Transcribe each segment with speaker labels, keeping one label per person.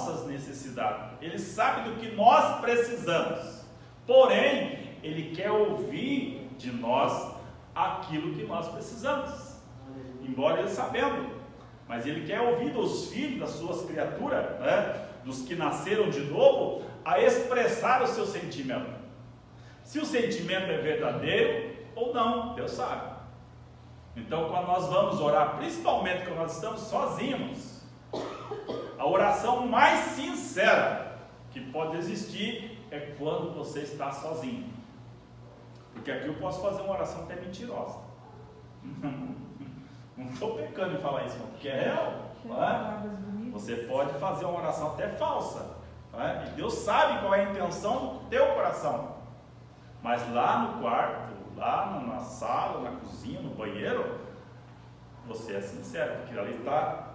Speaker 1: nossas necessidades, Ele sabe do que nós precisamos, porém, Ele quer ouvir de nós aquilo que nós precisamos, embora Ele sabendo, mas Ele quer ouvir dos filhos, das suas criaturas, né, dos que nasceram de novo, a expressar o seu sentimento. Se o sentimento é verdadeiro ou não, Deus sabe. Então, quando nós vamos orar, principalmente quando nós estamos sozinhos, a oração mais sincera que pode existir é quando você está sozinho. Porque aqui eu posso fazer uma oração até mentirosa. Não estou pecando em falar isso, porque é real. Não é? Você pode fazer uma oração até falsa. Não é? E Deus sabe qual é a intenção do teu coração. Mas lá no quarto, lá na sala, na cozinha, no banheiro, você é sincero, porque ali está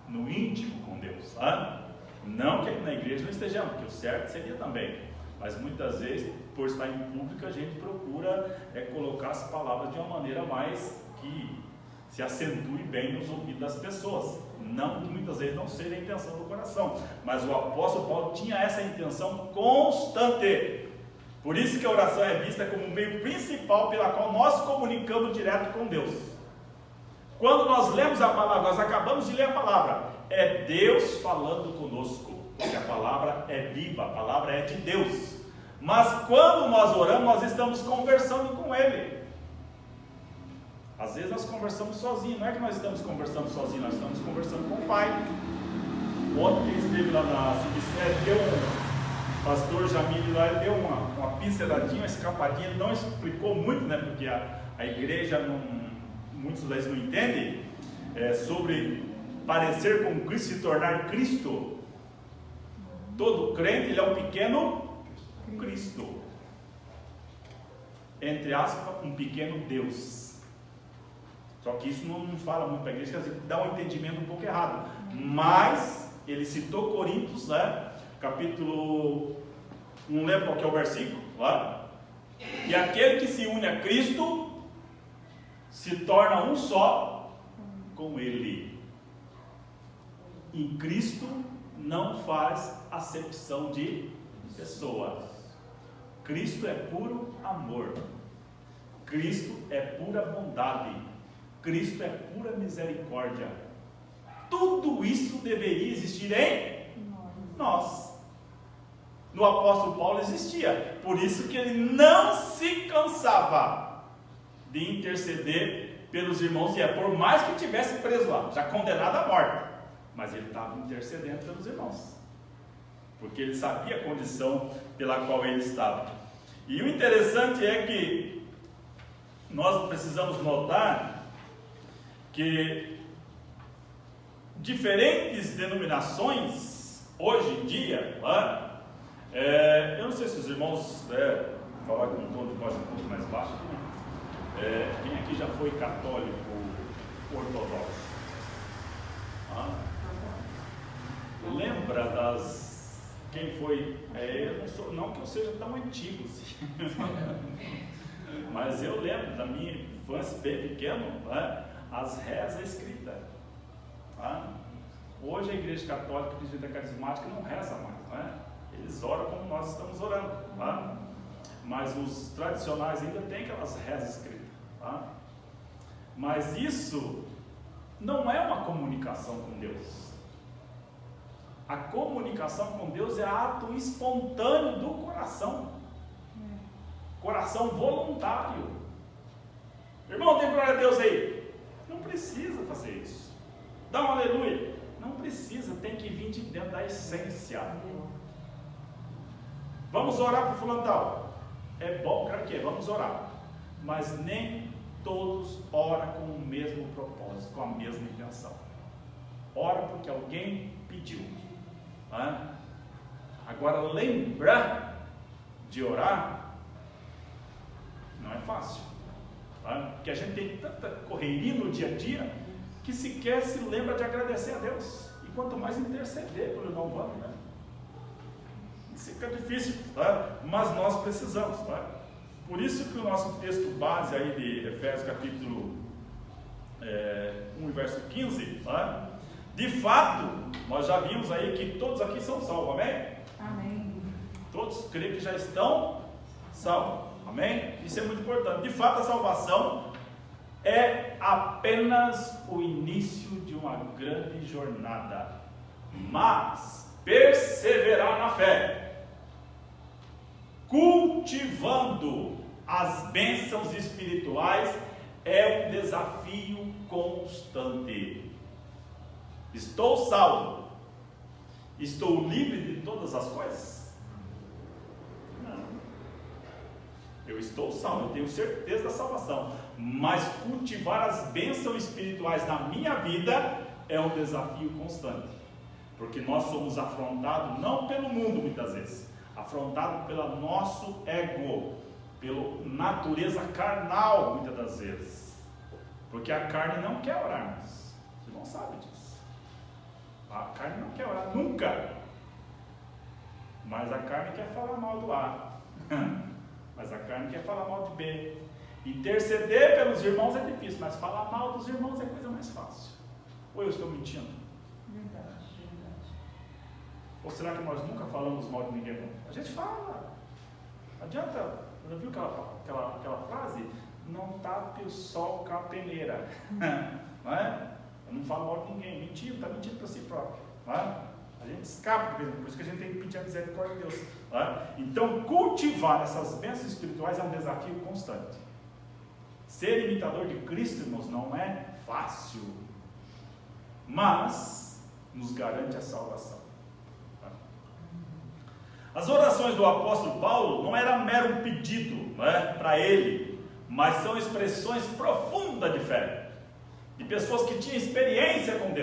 Speaker 1: no íntimo com Deus. Não que na igreja não estejamos, porque o certo seria também. Mas muitas vezes, por estar em público, a gente procura colocar as palavras de uma maneira mais que se acentue bem nos ouvidos das pessoas. Não que muitas vezes não seja a intenção do coração, mas o apóstolo Paulo tinha essa intenção constante. Por isso que a oração é vista como um meio principal pela qual nós comunicamos direto com Deus. Quando nós lemos a palavra, nós acabamos de ler a palavra, é Deus falando conosco, porque a palavra é viva, a palavra é de Deus. Mas quando nós oramos, nós estamos conversando com Ele. Às vezes nós conversamos sozinhos, não é que nós estamos conversando sozinhos, nós estamos conversando com o Pai. Ontem quem esteve lá na subsede, pastor Jamil lá, ele deu uma pinceladinha, uma escapadinha, ele não explicou muito, né, porque a igreja, muitos vezes não entendem, sobre parecer com Cristo, se tornar Cristo. Todo crente, ele é um pequeno Cristo, entre aspas, um pequeno Deus. Só que isso não fala muito para a igreja, quer dizer, dá um entendimento um pouco errado. Mas ele citou Coríntios, né? Capítulo, não lembro qual que é o versículo lá. E aquele que se une a Cristo se torna um só com Ele. Em Cristo não faz acepção de pessoas. Cristo é puro amor. Cristo é pura bondade. Cristo é pura misericórdia. Tudo isso deveria existir em nós. No apóstolo Paulo existia. Por isso que ele não se cansava de interceder pelos irmãos, e por mais que tivesse preso lá, já condenado à morte, mas ele estava intercedendo pelos irmãos, porque ele sabia a condição pela qual ele estava. E o interessante é que nós precisamos notar que diferentes denominações hoje em dia, eu não sei se os irmãos falar com um tom de voz um pouco mais baixo, quem aqui já foi católico ortodoxo? Lembra quem foi? Não que eu seja tão antigo assim, mas eu lembro da minha infância, bem pequeno, as rezas escritas. Hoje a igreja católica, a igreja carismática não reza mais, eles oram como nós estamos orando, mas os tradicionais ainda têm aquelas rezas escritas, mas isso não é uma comunicação com Deus. A comunicação com Deus é ato espontâneo do coração, coração voluntário. Irmão, tem glória a Deus aí? Não precisa fazer isso. Dá um aleluia. Não precisa, tem que vir de dentro da essência. Vamos orar para o fulano tal. É bom, claro que é, vamos orar. Mas nem todos oram com o mesmo propósito, com a mesma intenção. Ora porque alguém pediu. Agora, lembrar de orar não é fácil. Porque a gente tem tanta correria no dia a dia que sequer se lembra de agradecer a Deus, e quanto mais interceder pelo irmão vamos, isso fica difícil, mas nós precisamos, por isso que o nosso texto base aí de Efésios capítulo 1 verso 15, de fato Nós já vimos aí que todos aqui são salvos, amém?
Speaker 2: Amém.
Speaker 1: Todos creem que já estão salvos, amém? Isso é muito importante. De fato, a salvação é apenas o início de uma grande jornada, mas perseverar na fé, cultivando as bênçãos espirituais, é um desafio constante. Estou salvo, estou livre de todas as coisas? Não. Eu estou salvo, eu tenho certeza da salvação, mas cultivar as bênçãos espirituais na minha vida é um desafio constante, porque nós somos afrontados não pelo mundo muitas vezes, afrontados pelo nosso ego, pela natureza carnal muitas das vezes, porque a carne não quer orarmos, você não sabe disso, a carne não quer orar nunca, mas a carne quer falar mal do A, mas a carne quer falar mal de B. Interceder pelos irmãos é difícil, mas falar mal dos irmãos é coisa mais fácil. Ou eu estou mentindo?
Speaker 2: Verdade, verdade.
Speaker 1: Ou será que nós nunca falamos mal de ninguém? A gente fala. Não adianta. Já viu aquela frase? Não tape o sol com a peneira. Não é? Eu não falo mal de ninguém. Mentindo, está mentindo para si próprio. Não é? A gente escapa, por isso que a gente tem que pedir a misericórdia de Deus. Não é? Então, cultivar essas bênçãos espirituais é um desafio constante. Ser imitador de Cristo, irmãos, não é fácil, mas nos garante a salvação. As orações do apóstolo Paulo não eram mero pedido, não é, para ele, mas são expressões profundas de fé, de pessoas que tinham experiência com Deus.